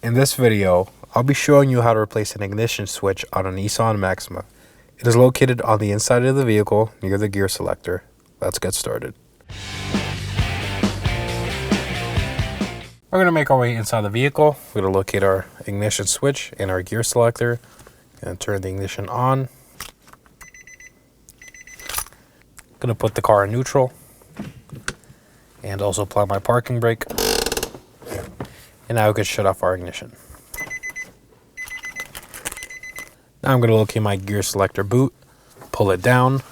In this video, I'll be showing you how to replace an ignition switch on a Nissan Maxima. It is located on the inside of the vehicle near the gear selector. Let's get started. We're going to make our way inside the vehicle. We're going to locate our ignition switch in our gear selector and turn the ignition on. Going to put the car in neutral and also apply my parking brake. And now we can shut off our ignition. Now I'm going to locate my gear selector boot, pull it down,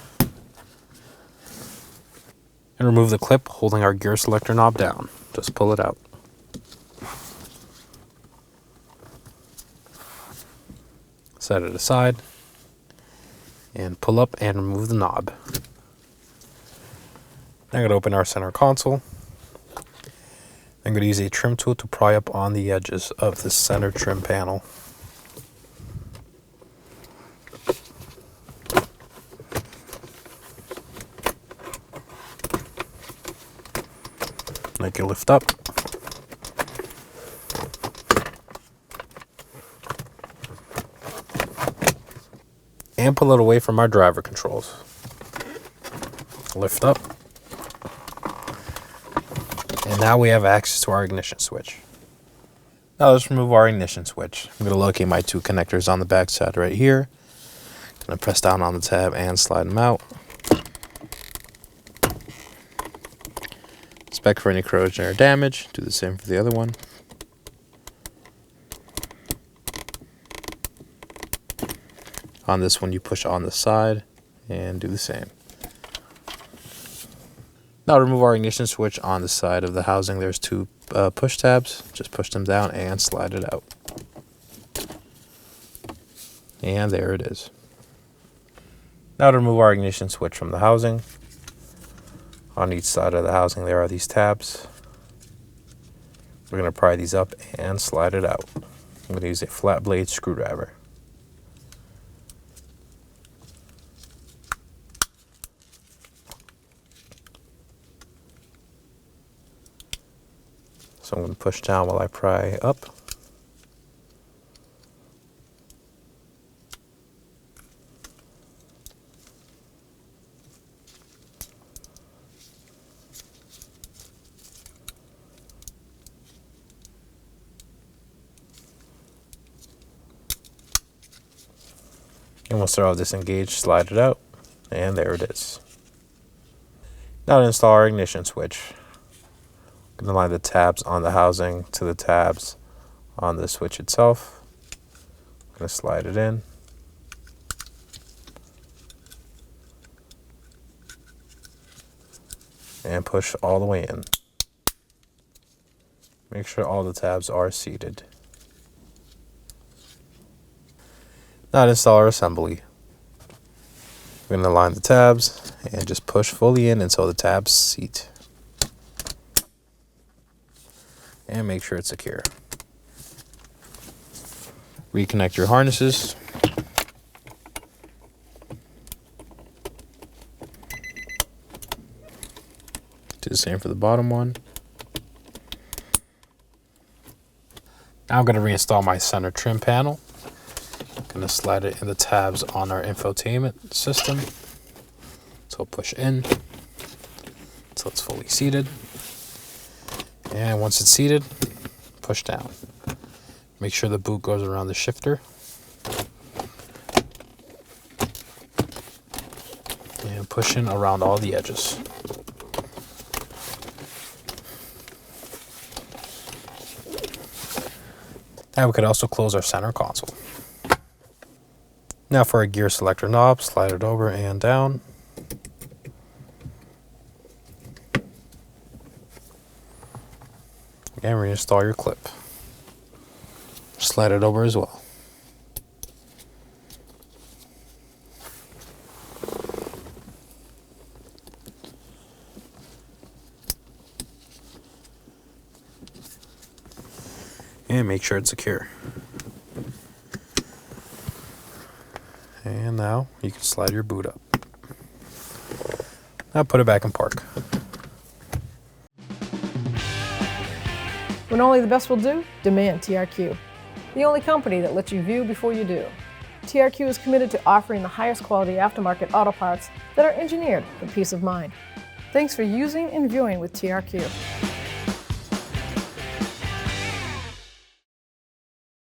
and remove the clip holding our gear selector knob down. Just pull it out. Set it aside and pull up and remove the knob. Now I'm going to open our center console. I'm going to use a trim tool to pry up on the edges of the center trim panel. Make it lift up. And pull it away from our driver controls. Lift up. And now we have access to our ignition switch. Now let's remove our ignition switch. I'm going to locate my two connectors on the back side right here. I'm going to press down on the tab and slide them out. Inspect for any corrosion or damage. Do the same for the other one. On this one, you push on the side and do the same. Now to remove our ignition switch on the side of the housing, there's two push tabs. Just push them down and slide it out. And there it is. Now to remove our ignition switch from the housing, on each side of the housing there are these tabs. We're going to pry these up and slide it out. I'm going to use a flat blade screwdriver. So I'm going to push down while I pry up. And once they're all disengaged, slide it out. And there it is. Now to install our ignition switch. I'm going to line the tabs on the housing to the tabs on the switch itself. I'm going to slide it in. And push all the way in. Make sure all the tabs are seated. Now to install our assembly. We're going to line the tabs and just push fully in until the tabs seat. And make sure it's secure. Reconnect your harnesses. Do the same for the bottom one. Now I'm going to reinstall my center trim panel. I'm going to slide it in the tabs on our infotainment system. So push in until it's fully seated. And once it's seated, push down. Make sure the boot goes around the shifter. And push in around all the edges. Now we could also close our center console. Now for our gear selector knob, slide it over and down. And reinstall your clip. Slide it over as well. And make sure it's secure. And now you can slide your boot up. Now put it back in park. When only the best will do, demand TRQ. The only company that lets you view before you do. TRQ is committed to offering the highest quality aftermarket auto parts that are engineered for peace of mind. Thanks for using and viewing with TRQ.